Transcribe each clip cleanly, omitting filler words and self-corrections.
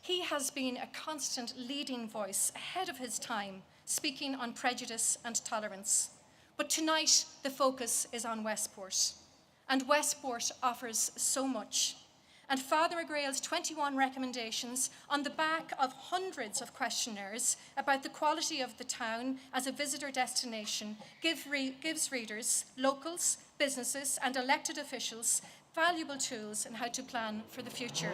He has been a constant leading voice ahead of his time, speaking on prejudice and tolerance. But tonight, the focus is on Westport. And Westport offers so much. And Father Mac Gréil's 21 recommendations on the back of hundreds of questionnaires about the quality of the town as a visitor destination gives readers, locals, businesses and elected officials valuable tools in how to plan for the future.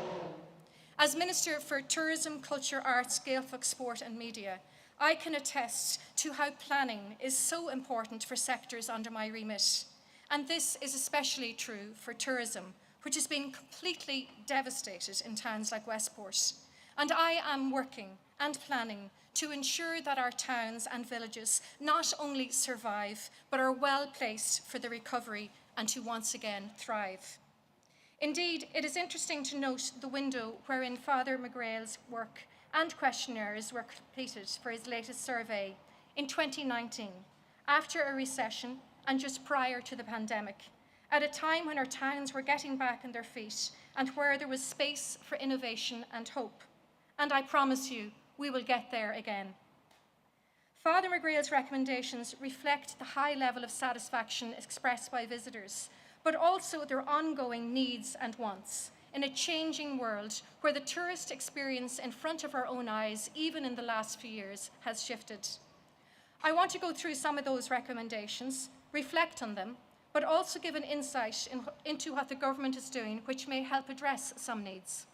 As Minister for Tourism, Culture, Arts, Gaeltacht, Sport and Media, I can attest to how planning is so important for sectors under my remit. And this is especially true for tourism, which has been completely devastated in towns like Westport. And I am working and planning to ensure that our towns and villages not only survive, but are well placed for the recovery and to once again thrive. Indeed, it is interesting to note the window wherein Father Mac Gréil's work and questionnaires were completed for his latest survey in 2019, after a recession and just prior to the pandemic, at a time when our towns were getting back on their feet and where there was space for innovation and hope. And I promise you, we will get there again. Father Mac Gréil's recommendations reflect the high level of satisfaction expressed by visitors, but also their ongoing needs and wants in a changing world where the tourist experience in front of our own eyes, even in the last few years, has shifted. I want to go through some of those recommendations, reflect on them, but also give an insight into what the government is doing, which may help address some needs.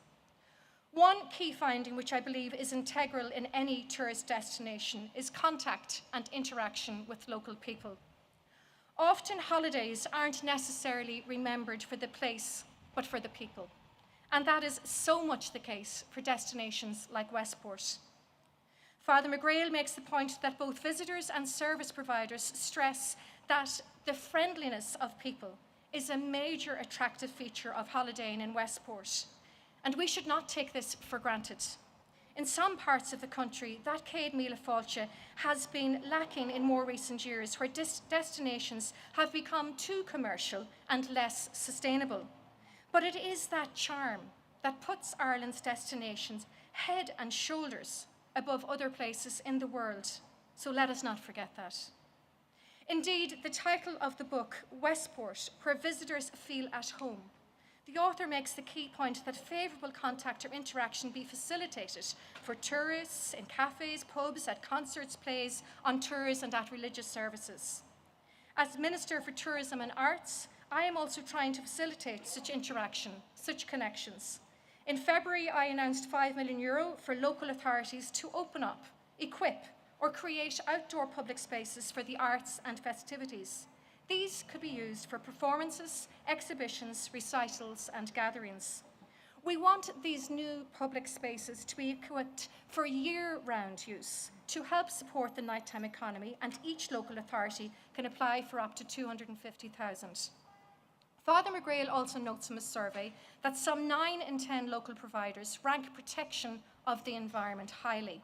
One key finding, which I believe is integral in any tourist destination, is contact and interaction with local people. Often holidays aren't necessarily remembered for the place, but for the people. And that is so much the case for destinations like Westport. Father Mac Gréil makes the point that both visitors and service providers stress that the friendliness of people is a major attractive feature of holidaying in Westport. And we should not take this for granted. In some parts of the country, that Céad Míle Fáilte has been lacking in more recent years, where destinations have become too commercial and less sustainable. But it is that charm that puts Ireland's destinations head and shoulders above other places in the world. So let us not forget that. Indeed, the title of the book, Westport, Where Visitors Feel at Home, the author makes the key point that favourable contact or interaction be facilitated for tourists in cafes, pubs, at concerts, plays, on tours and at religious services. As Minister for Tourism and Arts, I am also trying to facilitate such interaction, such connections. In February, I announced €5 million for local authorities to open up, equip, or create outdoor public spaces for the arts and festivities. These could be used for performances, exhibitions, recitals, and gatherings. We want these new public spaces to be equipped for year-round use to help support the nighttime economy, and each local authority can apply for up to $250,000. Father Mac Gréil also notes in his survey that some 9 in 10 local providers rank protection of the environment highly.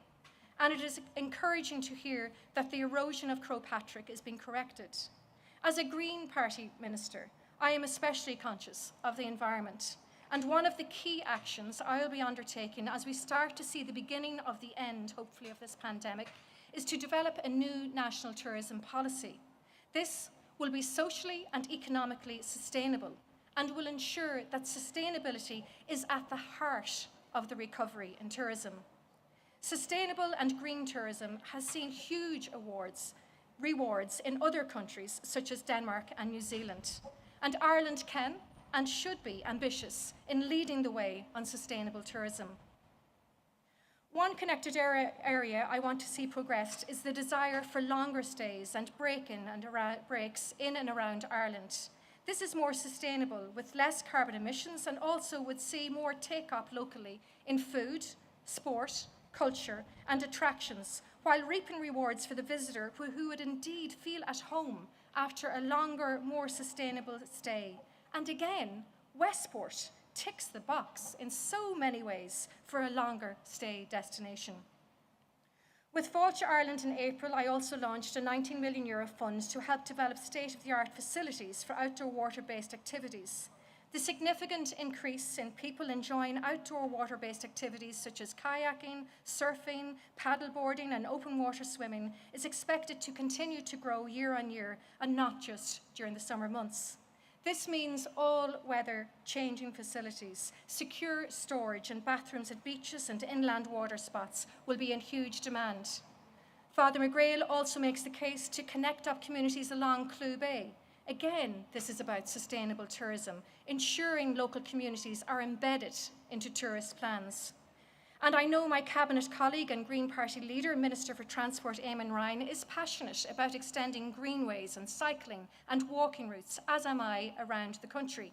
And it is encouraging to hear that the erosion of Croagh Patrick is being corrected. As a Green Party minister, I am especially conscious of the environment, and one of the key actions I will be undertaking as we start to see the beginning of the end, hopefully, of this pandemic, is to develop a new national tourism policy. This will be socially and economically sustainable and will ensure that sustainability is at the heart of the recovery in tourism. Sustainable and green tourism has seen huge rewards in other countries such as Denmark and New Zealand. And Ireland can and should be ambitious in leading the way on sustainable tourism. One connected area I want to see progressed is the desire for longer stays and breaks in and around Ireland. This is more sustainable with less carbon emissions and also would see more take-up locally in food, sport, culture and attractions, while reaping rewards for the visitor who would indeed feel at home after a longer, more sustainable stay. And again, Westport ticks the box in so many ways for a longer stay destination. With Fáilte Ireland in April, I also launched a €19 million fund to help develop state-of-the-art facilities for outdoor water-based activities. The significant increase in people enjoying outdoor water-based activities such as kayaking, surfing, paddleboarding, and open water swimming is expected to continue to grow year on year, and not just during the summer months. This means all-weather changing facilities, secure storage and bathrooms at beaches and inland water spots will be in huge demand. Father Mac Gréil also makes the case to connect up communities along Clew Bay. Again, this is about sustainable tourism, ensuring local communities are embedded into tourist plans. And I know my Cabinet colleague and Green Party leader, Minister for Transport Eamon Ryan, is passionate about extending greenways and cycling and walking routes, as am I, around the country.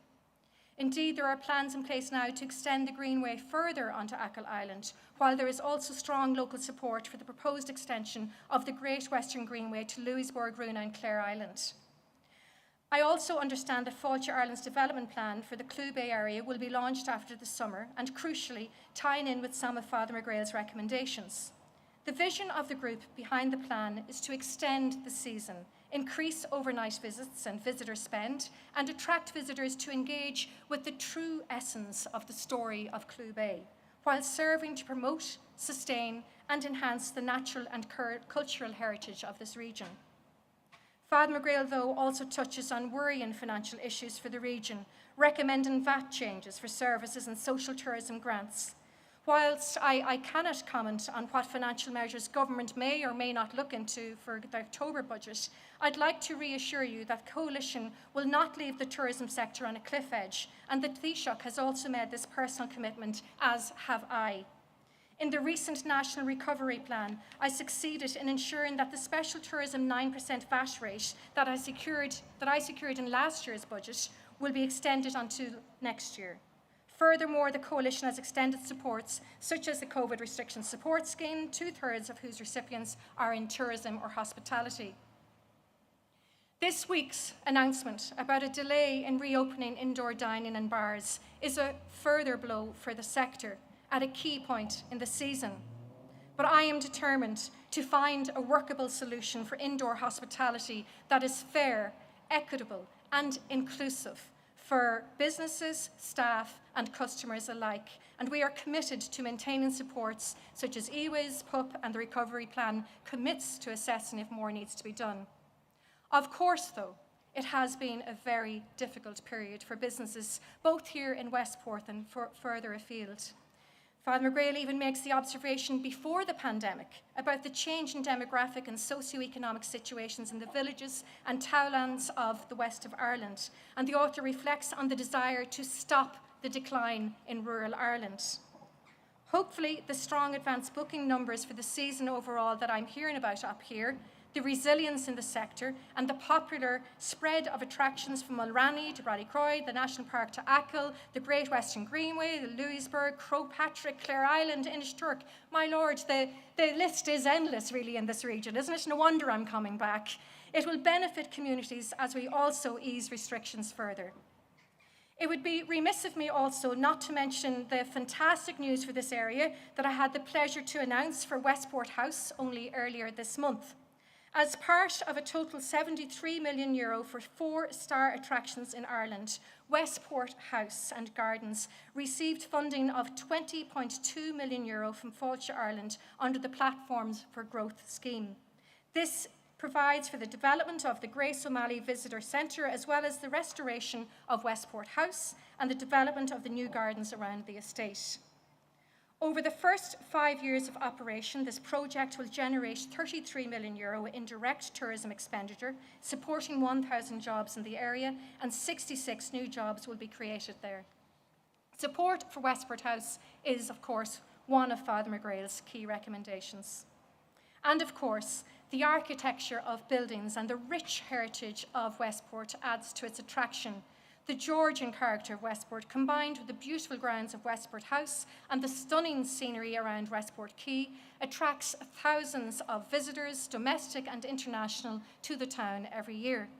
Indeed, there are plans in place now to extend the Greenway further onto Achill Island, while there is also strong local support for the proposed extension of the Great Western Greenway to Louisbourg, Roona and Clare Island. I also understand that Fáilte Ireland's development plan for the Clew Bay area will be launched after the summer and, crucially, tying in with some of Father Mac Gréil's recommendations. The vision of the group behind the plan is to extend the season, increase overnight visits and visitor spend, and attract visitors to engage with the true essence of the story of Clew Bay, while serving to promote, sustain, and enhance the natural and cultural heritage of this region. Father Mac Gréil, though, also touches on worrying financial issues for the region, recommending VAT changes for services and social tourism grants. Whilst I cannot comment on what financial measures government may or may not look into for the October budget, I'd like to reassure you that Coalition will not leave the tourism sector on a cliff edge, and that Taoiseach has also made this personal commitment, as have I. In the recent National Recovery Plan, I succeeded in ensuring that the special tourism 9% VAT rate that I secured in last year's budget will be extended until next year. Furthermore, the Coalition has extended supports such as the COVID Restriction Support Scheme, 2/3 of whose recipients are in tourism or hospitality. This week's announcement about a delay in reopening indoor dining and bars is a further blow for the sector at a key point in the season. But I am determined to find a workable solution for indoor hospitality that is fair, equitable, and inclusive for businesses, staff, and customers alike. And we are committed to maintaining supports such as EWIS, PUP, and the Recovery Plan commits to assessing if more needs to be done. Of course, though, it has been a very difficult period for businesses, both here in Westport and further afield. Father Mac Gréil even makes the observation before the pandemic about the change in demographic and socio-economic situations in the villages and townlands of the west of Ireland, and the author reflects on the desire to stop the decline in rural Ireland. Hopefully, the strong advanced booking numbers for the season overall that I'm hearing about up here, the resilience in the sector, and the popular spread of attractions from Mulranny to Ballycroy, the National Park to Achill, the Great Western Greenway, the Louisbourg, Crowpatrick, Clare Island, Inishturk. My lord, the list is endless really in this region, isn't it? No wonder I'm coming back. It will benefit communities as we also ease restrictions further. It would be remiss of me also not to mention the fantastic news for this area that I had the pleasure to announce for Westport House only earlier this month. As part of a total €73 million for 4-star attractions in Ireland, Westport House and Gardens received funding of €20.2 million from Fáilte Ireland under the Platforms for Growth scheme. This provides for the development of the Grace O'Malley Visitor Centre, as well as the restoration of Westport House and the development of the new gardens around the estate. Over the first 5 years of operation, this project will generate €33 million in direct tourism expenditure, supporting 1,000 jobs in the area, and 66 new jobs will be created there. Support for Westport House is, of course, one of Father Mac Gréil's key recommendations. And, of course, the architecture of buildings and the rich heritage of Westport adds to its attraction. The Georgian character of Westport, combined with the beautiful grounds of Westport House and the stunning scenery around Westport Quay, attracts thousands of visitors, domestic and international, to the town every year.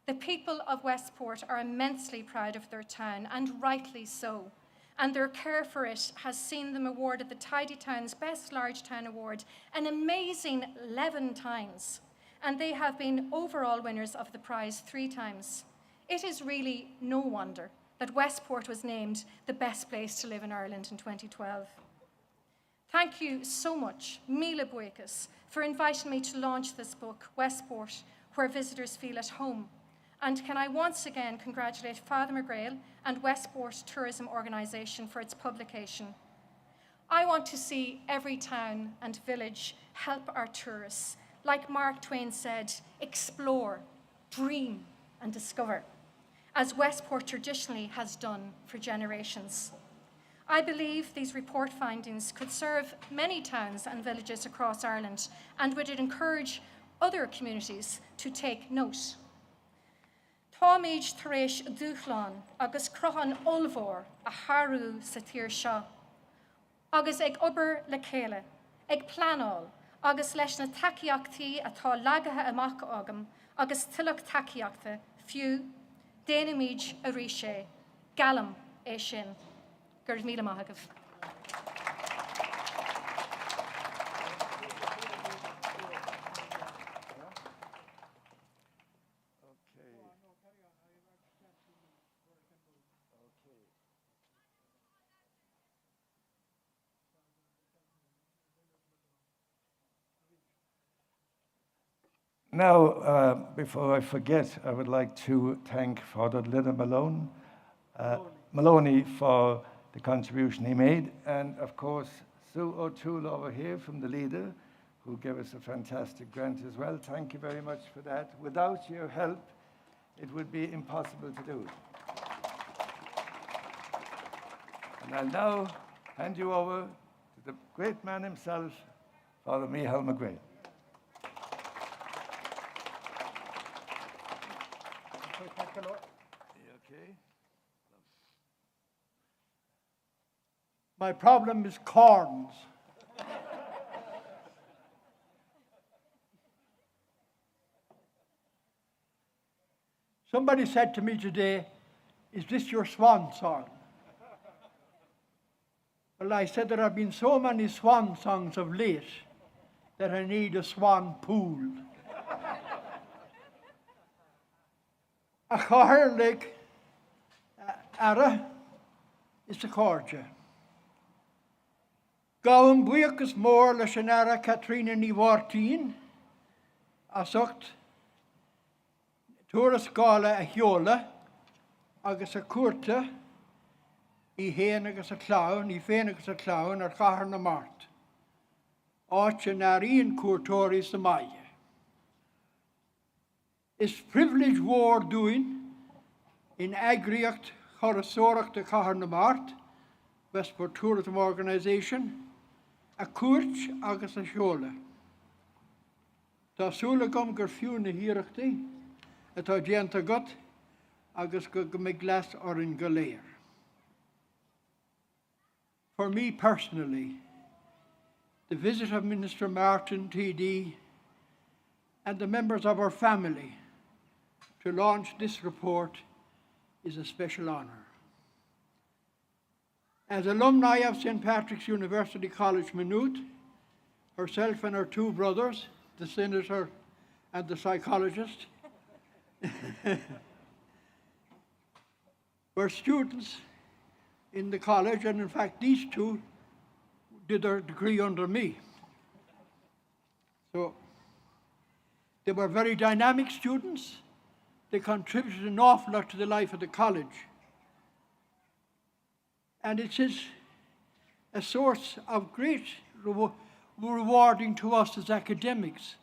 The people of Westport are immensely proud of their town, and rightly so, and their care for it has seen them awarded the Tidy Town's Best Large Town Award an amazing 11 times, and they have been overall winners of the prize 3 times. It is really no wonder that Westport was named the best place to live in Ireland in 2012. Thank you so much, Míle buíochas, for inviting me to launch this book, Westport, where visitors feel at home. And can I once again congratulate Father Mac Gréil and Westport Tourism Organisation for its publication. I want to see every town and village help our tourists. Like Mark Twain said, explore, dream, and discover, as Westport traditionally has done for generations. I believe these report findings could serve many towns and villages across Ireland and would encourage other communities to take note. Táimid tar éis dúchláin agus cruthan olmhór a tharú sa tír seo, agus ag obair le chéile, ag pleanáil, agus leis na taciachtaí atá leagatha amach agam, agus tuileadh taciachta fiú, déanamid a rí sé, galam é sin. Gur míle maith agah. Now, before I forget, I would like to thank Father Linda Maloney for the contribution he made, and of course, Sue O'Toole over here from the leader, who gave us a fantastic grant as well. Thank you very much for that. Without your help, it would be impossible to do it. And I'll now hand you over to the great man himself, Father Micheál Mac Gréil. Okay. My problem is corns. Somebody said to me today, "Is this your swan song?" Well, I said there have been so many swan songs of late that I need a swan pool. A chárlig ara is the córja. Gawan buíochas mór leis an ara Catrína ní Mhártín, as ucht tuaras gála a heola agus a cuarta I héan agus a clán, I féin agus a clán ar chahar na mart. Áit an aríon cuartóirí sa maia. Is privilege war doing in agriacht chorasóracht a chahar na mart, Westport Tourism Organisation, a cuairt agus a seola. Tá súla gom gur fiú na hiireachtaí, atá déanta agat agus go mbeidh leas ar an goléir. For me personally, the visit of Minister Martin, TD, and the members of our family to launch this report is a special honour. As alumni of St. Patrick's University College Maynooth, herself and her two brothers, the senator and the psychologist, were students in the college, and in fact these two did their degree under me. So they were very dynamic students. They contributed an awful lot to the life of the college. And it is a source of great rewarding to us as academics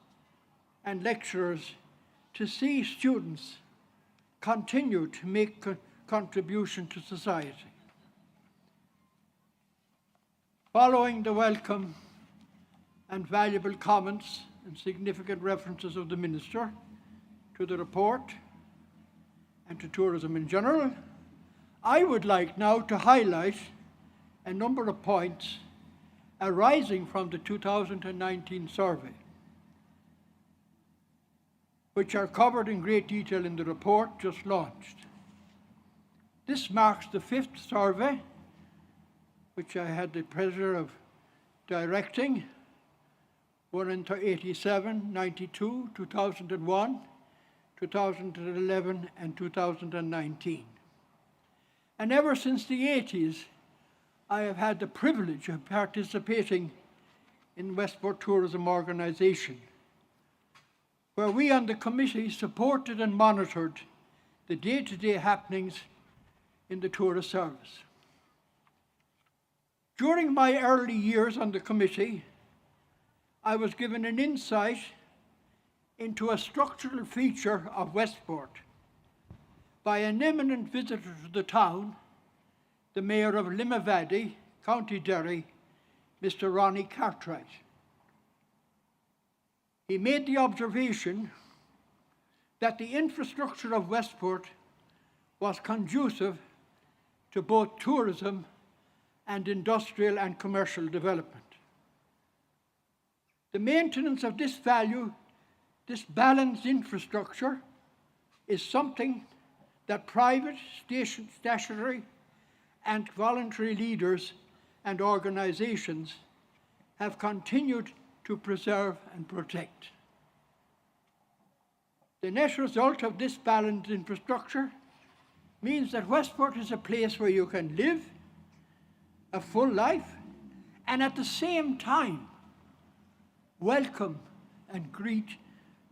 and lecturers to see students continue to make a contribution to society. Following the welcome and valuable comments and significant references of the Minister to the report and to tourism in general, I would like now to highlight a number of points arising from the 2019 survey, which are covered in great detail in the report just launched. This marks the 5th survey, which I had the pleasure of directing, one in 87, 92, 2001, 2011, and 2019. And ever since the 80s, I have had the privilege of participating in Westport Tourism Organisation, where we on the committee supported and monitored the day-to-day happenings in the tourist service. During my early years on the committee, I was given an insight into a structural feature of Westport by an eminent visitor to the town, the Mayor of Limavady, County Derry, Mr. Ronnie Cartwright. He made the observation that the infrastructure of Westport was conducive to both tourism and industrial and commercial development. The maintenance of this balanced infrastructure is something that private, statutory, and voluntary leaders and organizations have continued to preserve and protect. The net result of this balanced infrastructure means that Westport is a place where you can live a full life and at the same time welcome and greet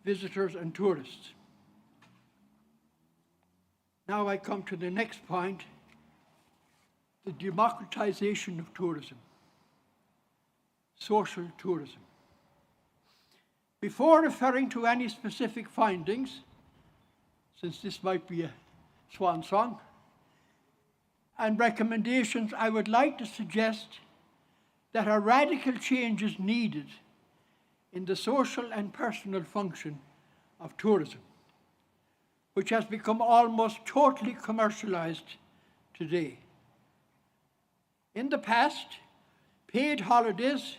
visitors and tourists. Now I come to the next point, the democratization of tourism, social tourism. Before referring to any specific findings, since this might be a swan song, and recommendations, I would like to suggest that a radical change is needed in the social and personal function of tourism, which has become almost totally commercialized today. In the past, paid holidays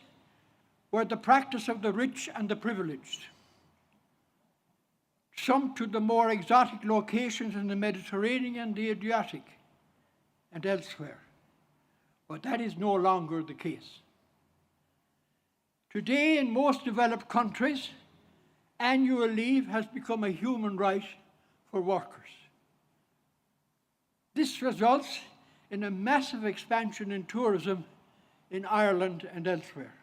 were the practice of the rich and the privileged, some to the more exotic locations in the Mediterranean, the Adriatic, and elsewhere. But that is no longer the case. Today, in most developed countries, annual leave has become a human right for workers. This results in a massive expansion in tourism in Ireland and elsewhere.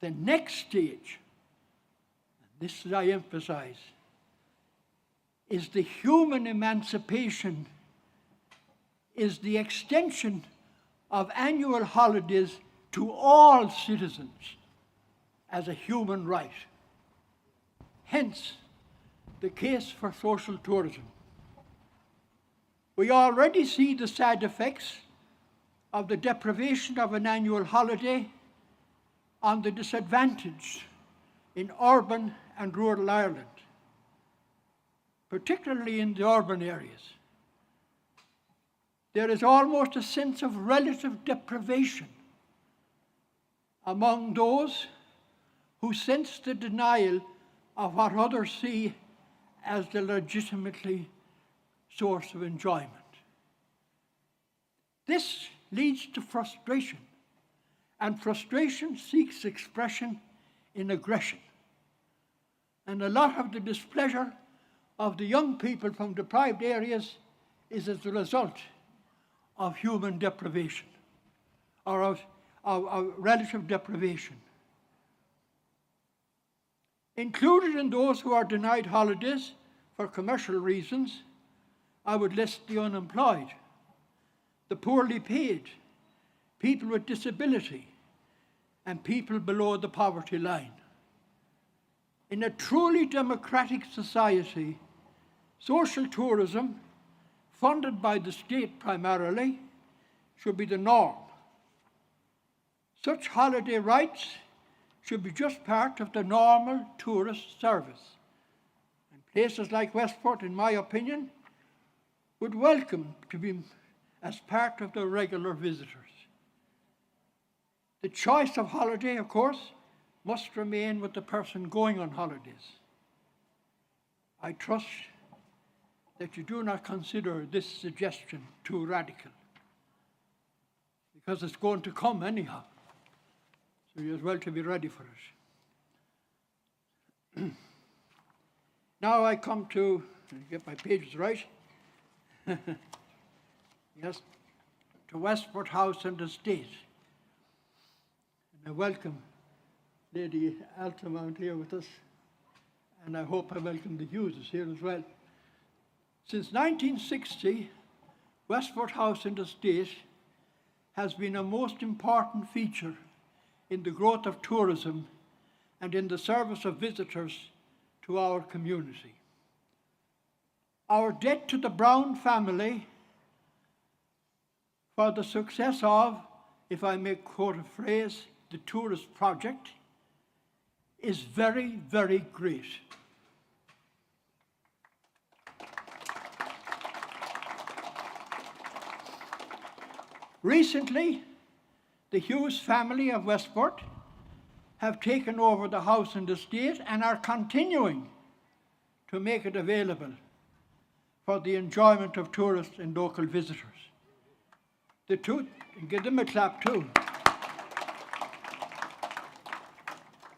The next stage, and this I emphasize, is the human emancipation, is the extension of annual holidays to all citizens as a human right. Hence, the case for social tourism. We already see the sad effects of the deprivation of an annual holiday on the disadvantaged in urban and rural Ireland, particularly in the urban areas. There is almost a sense of relative deprivation among those who sense the denial of what others see as the legitimately source of enjoyment. This leads to frustration, and frustration seeks expression in aggression. And a lot of the displeasure of the young people from deprived areas is as a result of human deprivation, or of relative deprivation. Included in those who are denied holidays for commercial reasons, I would list the unemployed, the poorly paid, people with disability, and people below the poverty line. In a truly democratic society, social tourism, funded by the state primarily, should be the norm. Such holiday rights should be just part of the normal tourist service. And places like Westport, in my opinion, would welcome to be as part of the regular visitors. The choice of holiday, of course, must remain with the person going on holidays. I trust that you do not consider this suggestion too radical, because it's going to come anyhow. So you're as well to be ready for it. Now I come to, get my pages right. yes, to Westport House and Estate. And I welcome Lady Altamount here with us, and I hope I welcome the Hughes here as well. Since 1960, Westport House and Estate has been a most important feature in the growth of tourism and in the service of visitors to our community. Our debt to the Brown family for the success of, if I may quote a phrase, the tourist project, is very, very great. Recently, the Hughes family of Westport have taken over the house and estate and are continuing to make it available for the enjoyment of tourists and local visitors. Give them a clap too.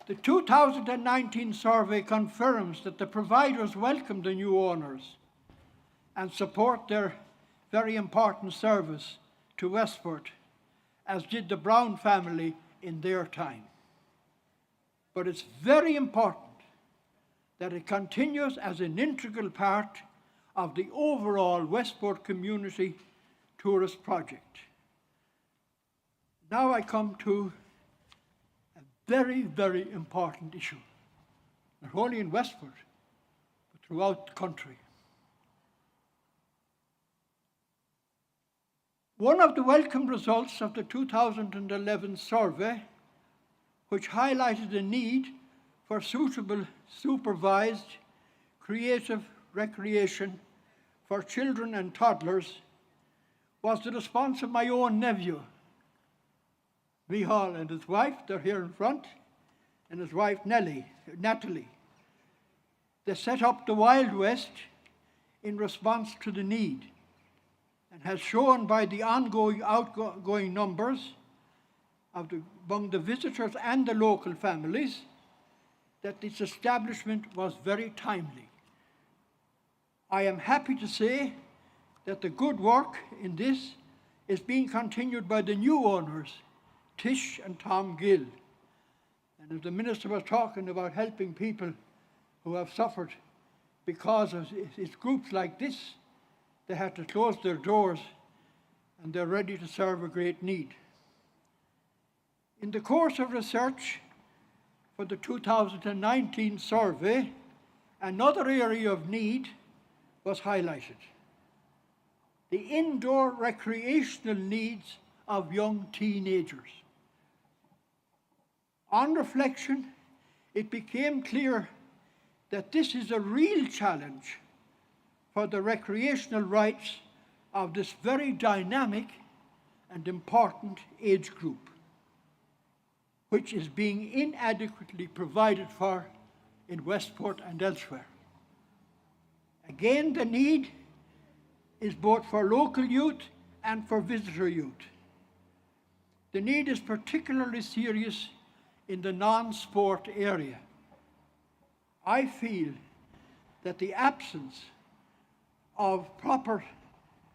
The 2019 survey confirms that the providers welcome the new owners and support their very important service to Westport, as did the Brown family in their time. But it's very important that it continues as an integral part of the overall Westport community tourist project. Now I come to a very, very important issue, not only in Westport, but throughout the country. One of the welcome results of the 2011 survey, which highlighted the need for suitable, supervised, creative recreation for children and toddlers, was the response of my own nephew, Micheál, and his wife. They're here in front, and his wife Natalie. They set up the Wild West in response to the need, and has shown by the ongoing outgoing numbers among the visitors and the local families that this establishment was very timely. I am happy to say that the good work in this is being continued by the new owners, Tish and Tom Gill. And as the minister was talking about helping people who have suffered because of it's groups like this, they had to close their doors, and they're ready to serve a great need. In the course of research for the 2019 survey, another area of need was highlighted: the indoor recreational needs of young teenagers. On reflection, it became clear that this is a real challenge for the recreational rights of this very dynamic and important age group, which is being inadequately provided for in Westport and elsewhere. Again, the need is both for local youth and for visitor youth. The need is particularly serious in the non-sport area. I feel that the absence of proper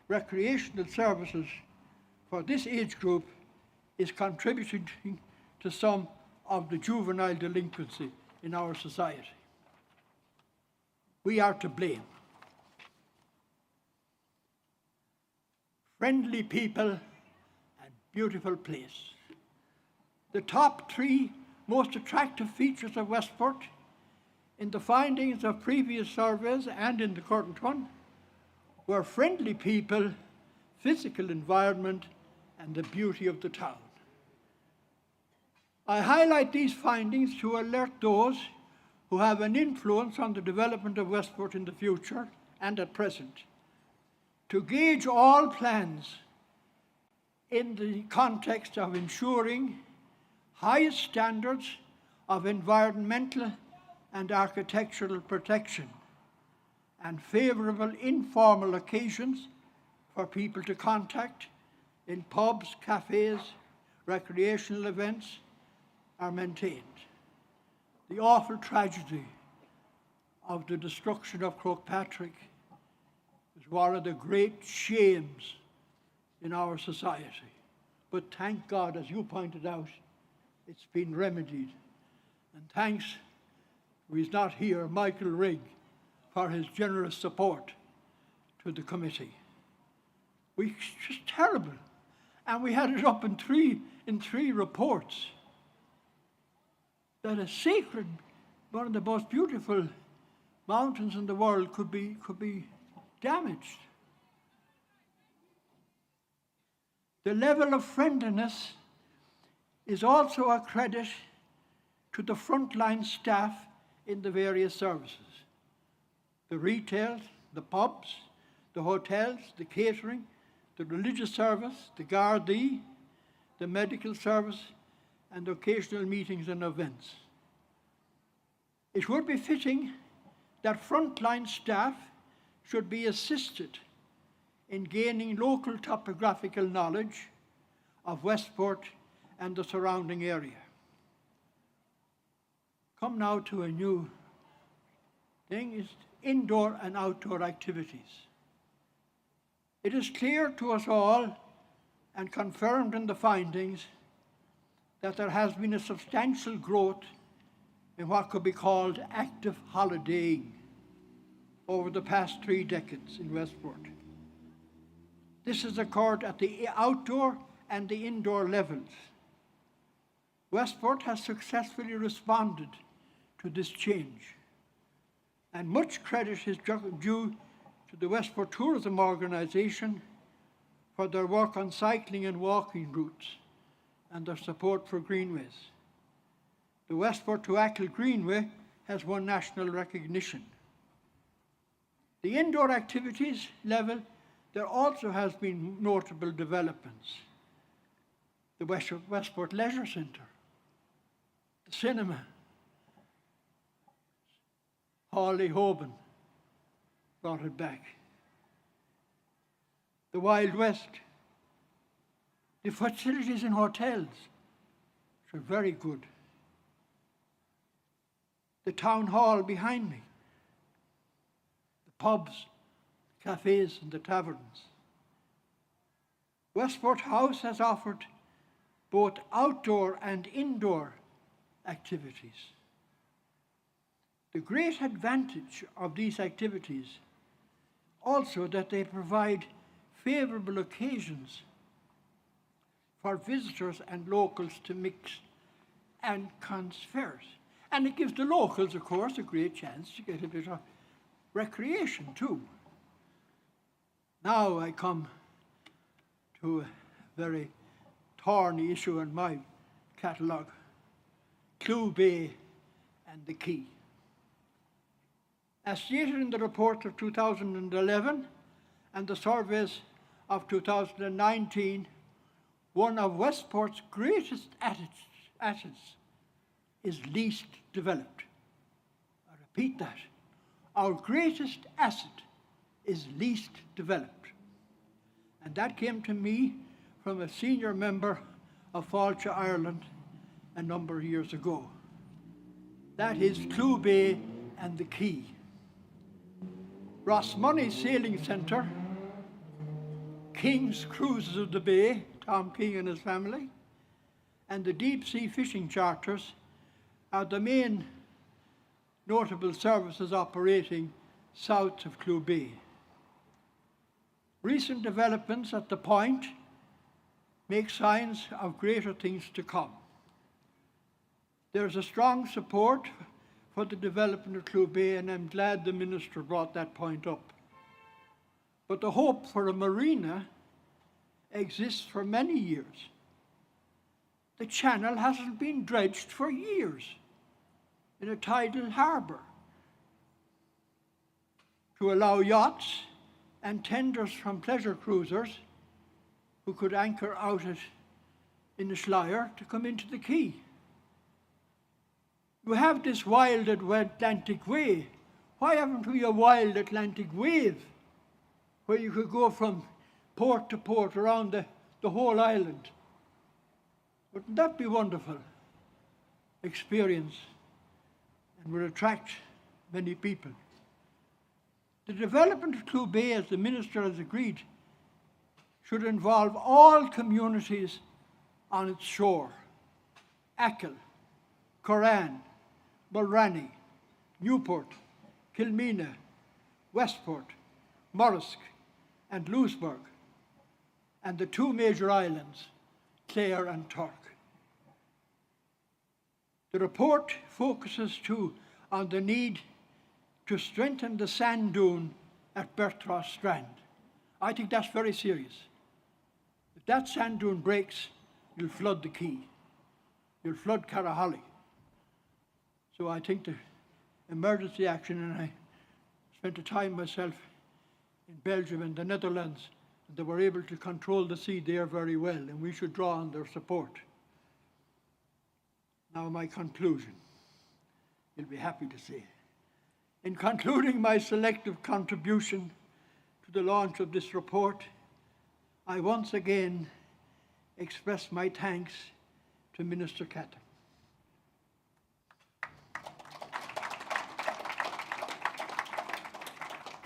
recreational services for this age group is contributing to some of the juvenile delinquency in our society. We are to blame. Friendly people and beautiful place. The top 3 most attractive features of Westport in the findings of previous surveys and in the current one were friendly people, physical environment, and the beauty of the town. I highlight these findings to alert those who have an influence on the development of Westport in the future and at present to gauge all plans in the context of ensuring highest standards of environmental and architectural protection and favourable informal occasions for people to contact in pubs, cafes, recreational events are maintained. The awful tragedy of the destruction of Croagh Patrick is one of the great shames in our society. But thank God, as you pointed out, it's been remedied. And thanks, he's not here, Michael Rigg, for his generous support to the committee. It's just terrible. And we had it up in three reports that a sacred, one of the most beautiful mountains in the world could be damaged. The level of friendliness is also a credit to the frontline staff in the various services. The retail, the pubs, the hotels, the catering, the religious service, the Gardaí, the medical service, and occasional meetings and events. It would be fitting that frontline staff should be assisted in gaining local topographical knowledge of Westport and the surrounding area. Come now to a new thing, is indoor and outdoor activities. It is clear to us all and confirmed in the findings that there has been a substantial growth in what could be called active holidaying over the past 3 decades in Westport. This has occurred at the outdoor and the indoor levels. Westport has successfully responded to this change, and much credit is due to the Westport Tourism Organisation for their work on cycling and walking routes and their support for greenways. The Westport to Achill Greenway has won national recognition. The indoor activities level, there also has been notable developments. The Westport Leisure Centre, the cinema, Hawley Hoban brought it back. The Wild West, the facilities in hotels are very good. The town hall behind me, the pubs, cafes and the taverns. Westport House has offered both outdoor and indoor activities. The great advantage of these activities also that they provide favourable occasions for visitors and locals to mix and converse. And it gives the locals, of course, a great chance to get a bit of recreation too. Now I come to a very thorny issue in my catalogue, Clew Bay and the Quay. As stated in the report of 2011 and the surveys of 2019, one of Westport's greatest assets is least developed. I repeat that. Our greatest asset is least developed. And that came to me from a senior member of Fáilte Ireland a number of years ago. That is Clew Bay and the Quay. Rossmoney Sailing Centre, King's Cruises of the Bay, Tom King and his family, and the deep sea fishing charters are the main notable services operating south of Clew Bay. Recent developments at the point make signs of greater things to come. There is a strong support for the development of Clew Bay, and I'm glad the Minister brought that point up. But the hope for a marina exists for many years. The channel hasn't been dredged for years in a tidal harbour to allow yachts and tenders from pleasure cruisers who could anchor out in the Schleier to come into the quay. You have this wild Atlantic Way. Why haven't we a wild Atlantic wave where you could go from port to port around the whole island? Wouldn't that be wonderful experience and would attract many people? The development of Clew Bay, as the Minister has agreed, should involve all communities on its shore: Achill, Coran, Mulranny, Newport, Kilmena, Westport, Morrisk, and Louisburg, and the two major islands, Clare and Turk. The report focuses too on the need to strengthen the sand dune at Bertrand Strand. I think that's very serious. If that sand dune breaks, you'll flood the quay. You'll flood Caraholly. So I think the emergency action, and I spent a time myself in Belgium and the Netherlands, and they were able to control the sea there very well, and we should draw on their support. Now my conclusion, you'll be happy to see. In concluding my selective contribution to the launch of this report, I once again express my thanks to Minister Catlin.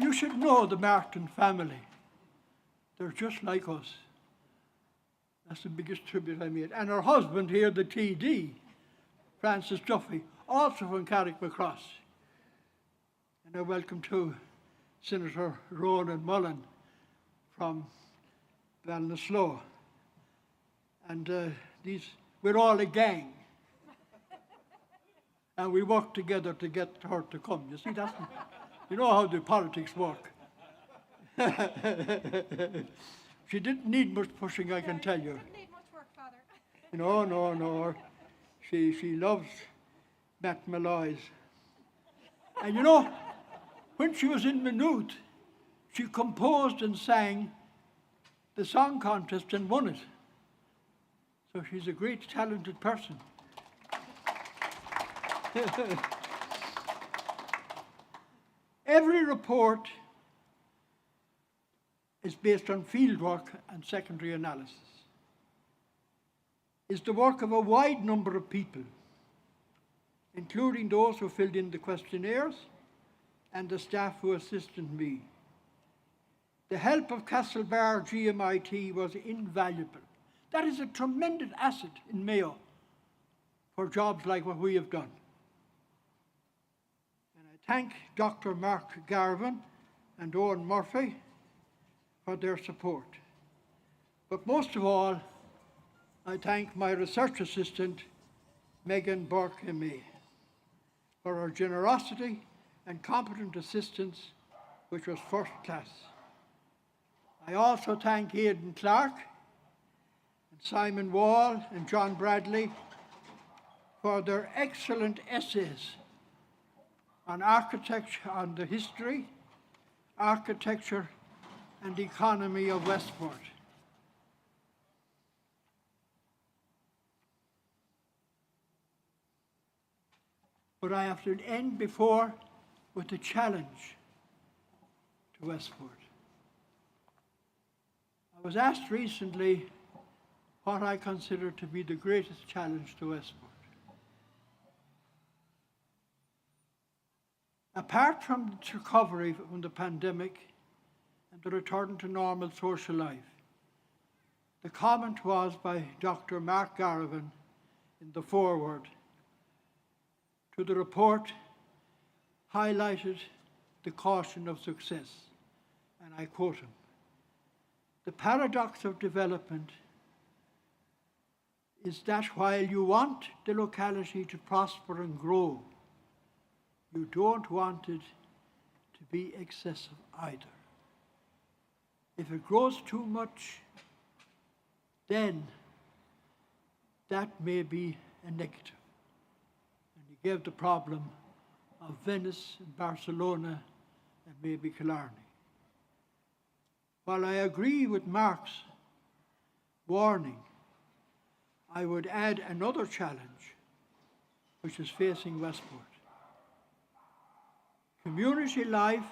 You should know the Martin family. They're just like us. That's the biggest tribute I made. And her husband here, the TD, Francis Duffy, also from Carrickmacross. And a welcome to Senator Ronan Mullen from Ballinasloe. And we're all a gang. And we work together to get her to come. You see, you know how the politics work. She didn't need much pushing, I can tell you. Didn't need much work, Father. No. She loves Matt Malloy's. And you know, when she was in Maynooth, she composed and sang the song contest and won it. So she's a great, talented person. Every report is based on fieldwork and secondary analysis. It's the work of a wide number of people, including those who filled in the questionnaires and the staff who assisted me. The help of Castlebar GMIT was invaluable. That is a tremendous asset in Mayo for jobs like what we have done. And I thank Dr. Mark Garvin and Owen Murphy for their support. But most of all, I thank my research assistant, Megan Burke MA, for her generosity and competent assistance, which was first class. I also thank Aidan Clark, and Simon Wall, and John Bradley for their excellent essays on architecture, on the history, architecture, and economy of Westport. But I have to end before with a challenge to Westport. I was asked recently what I consider to be the greatest challenge to Westport. Apart from its recovery from the pandemic and the return to normal social life, the comment was by Dr. Mark Garvin in the foreword to the report highlighted the caution of success, and I quote him: "The paradox of development is that while you want the locality to prosper and grow, you don't want it to be excessive either. If it grows too much, then that may be a negative." And he gave the problem of Venice and Barcelona and maybe Killarney. While I agree with Mark's warning, I would add another challenge which is facing Westport. Community life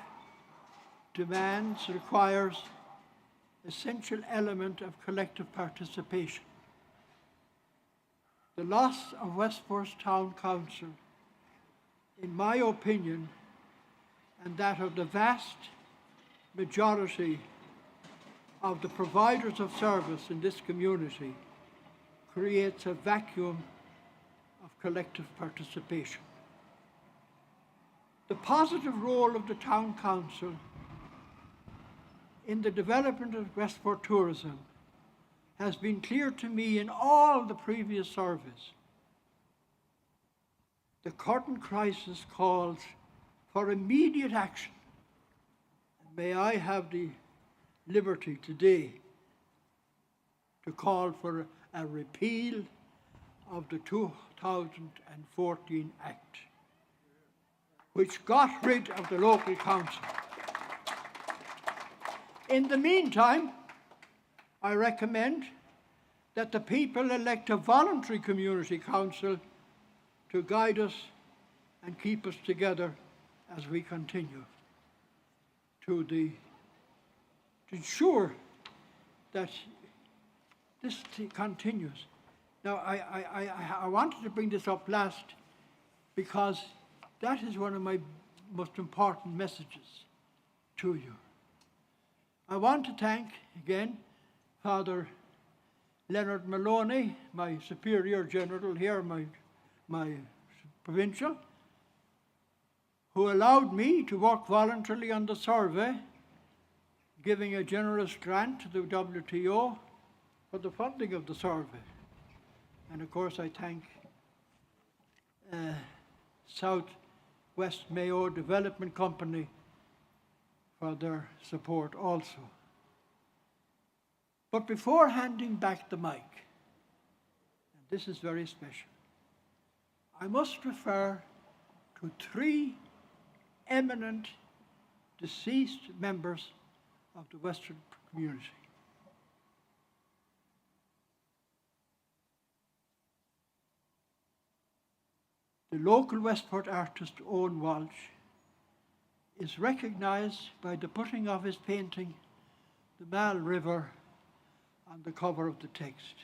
requires essential element of collective participation. The loss of Westport's Town Council, in my opinion, and that of the vast majority of the providers of service in this community creates a vacuum of collective participation. The positive role of the Town Council in the development of Westport tourism has been clear to me in all the previous surveys. The current crisis calls for immediate action. May I have the liberty today to call for a repeal of the 2014 Act, which got rid of the local council. In the meantime, I recommend that the people elect a voluntary community council to guide us and keep us together as we continue to ensure that this continues. Now, I wanted to bring this up last because that is one of my most important messages to you. I want to thank again Father Leonard Maloney, my Superior General here, my provincial, who allowed me to work voluntarily on the survey, giving a generous grant to the WTO for the funding of the survey. And of course I thank South West Mayo Development Company for their support also. But before handing back the mic, and this is very special, I must refer to three eminent deceased members of the Western community. The local Westport artist Owen Walsh is recognised by the putting of his painting, The Mal River, on the cover of the text.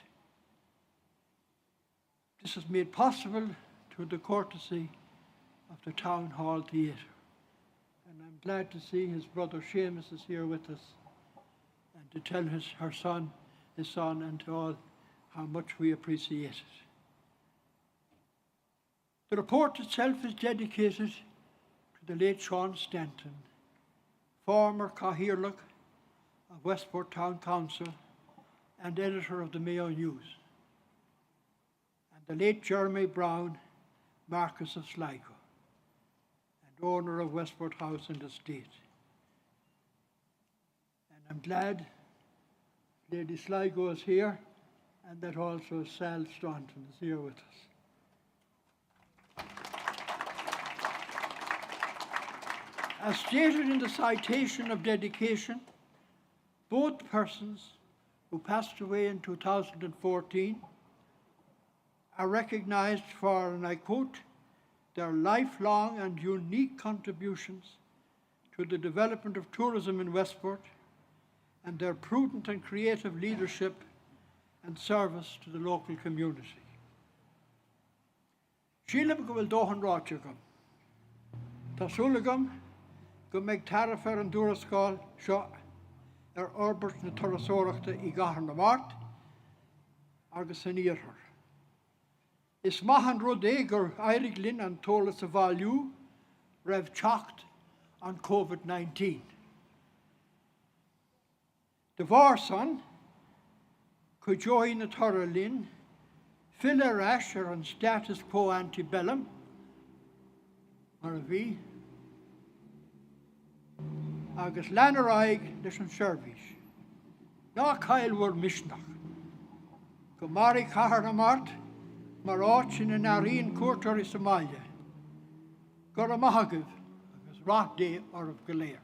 This is made possible through the courtesy of the Town Hall Theatre. And I'm glad to see his brother Seamus is here with us and to tell his son, and to all how much we appreciate it. The report itself is dedicated to the late Sean Stanton, former Cathaoirleach of Westport Town Council and editor of the Mayo News, and the late Jeremy Brown, Marquess of Sligo, and owner of Westport House and Estate. And I'm glad Lady Sligo is here, and that also Sal Staunton is here with us. As stated in the citation of dedication, both persons who passed away in 2014 are recognized for, and I quote, their lifelong and unique contributions to the development of tourism in Westport and their prudent and creative leadership and service to the local community. Sílim go bhfuil dóthain ráite agam. Tásúla agam go mbeidh tariff an dúrascáil seo orbert na turasóireachta I gcathair na Mart agus an Iarthar. Is maith an rud é gur éirigh linn an tolas a bhailiú raibh teacht on COVID-19. De bharr son, could join na torra linn, fill a rash an status quo antebellum, mar a bhí, agus leanaraig leis an seirbhís. Ná cailhúir misneach. Go marí chathair na Mart, mar áit sin an aíon cuairteoirí Somália. Gur a maithagah agus ráth dé ormh go léir.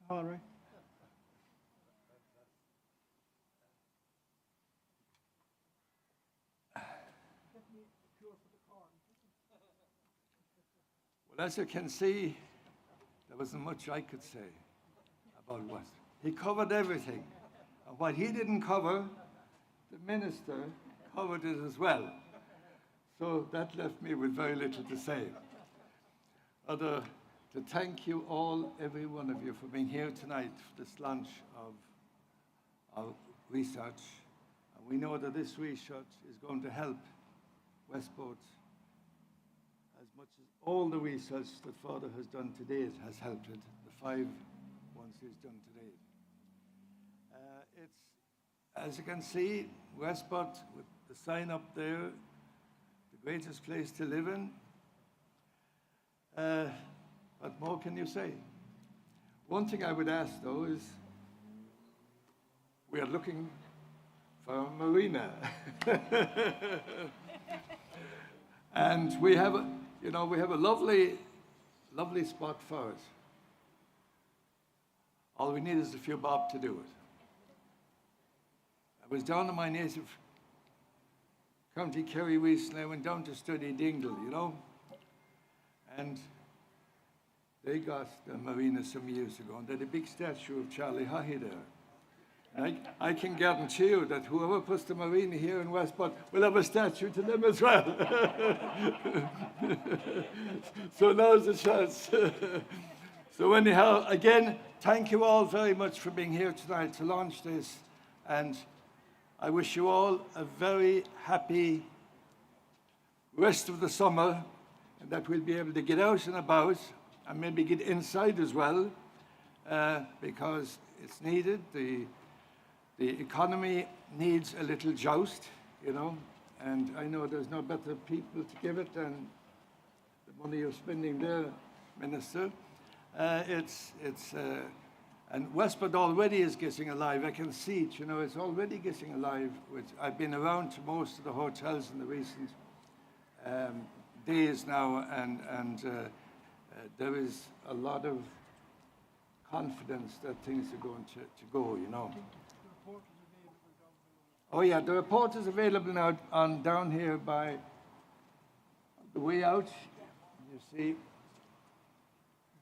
All right. Well, as you can see, the there wasn't much I could say about West. He covered everything. And what he didn't cover, the minister covered it as well. So that left me with very little to say. Other to thank you all, every one of you, for being here tonight for this launch of research. And we know that this research is going to help Westport as much as all the research that Father has done to date has helped it, the 5 ones he's done to date. It's, as you can see, Westport, with the sign up there, the greatest place to live in. What more can you say? One thing I would ask, though, is we are looking for a marina. And we have a lovely spot for it. All we need is a few bob to do it. I was down in my native County Kerry recently. I went down to study Dingle, and they got the marina some years ago, and they had a big statue of Charlie Haughey there. And I can guarantee you that whoever puts the marina here in Westport will have a statue to them as well. So now's the chance. So anyhow, again, thank you all very much for being here tonight to launch this, and I wish you all a very happy rest of the summer, and that we'll be able to get out and about and maybe get inside as well, because it's needed. The economy needs a little joust, and I know there's no better people to give it than the money you're spending there, Minister. And Westport already is getting alive. I can see it, it's already getting alive. I've been around to most of the hotels in the recent days now, and there is a lot of confidence that things are going to go, Oh yeah, the report is available now down here by the way out. You see,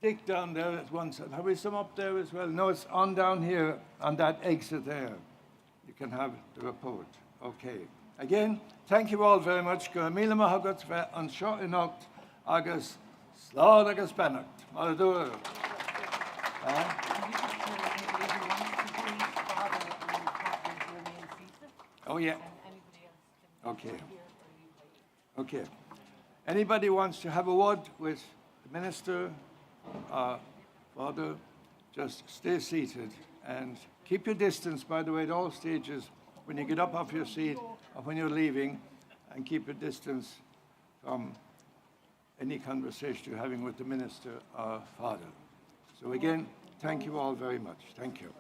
Dick down there at one side. Have we some up there as well? No, it's on down here on that exit there. You can have the report. Okay. Again, thank you all very much. Go míle maith agat bheith an seo inocht agus slán agus beannacht. Mar dúr. Oh, yeah. Okay. Okay. Anybody wants to have a word with the minister, Father, just stay seated and keep your distance, by the way, at all stages, when you get up off your seat or when you're leaving, and keep your distance from any conversation you're having with the minister or Father. So again, thank you all very much. Thank you.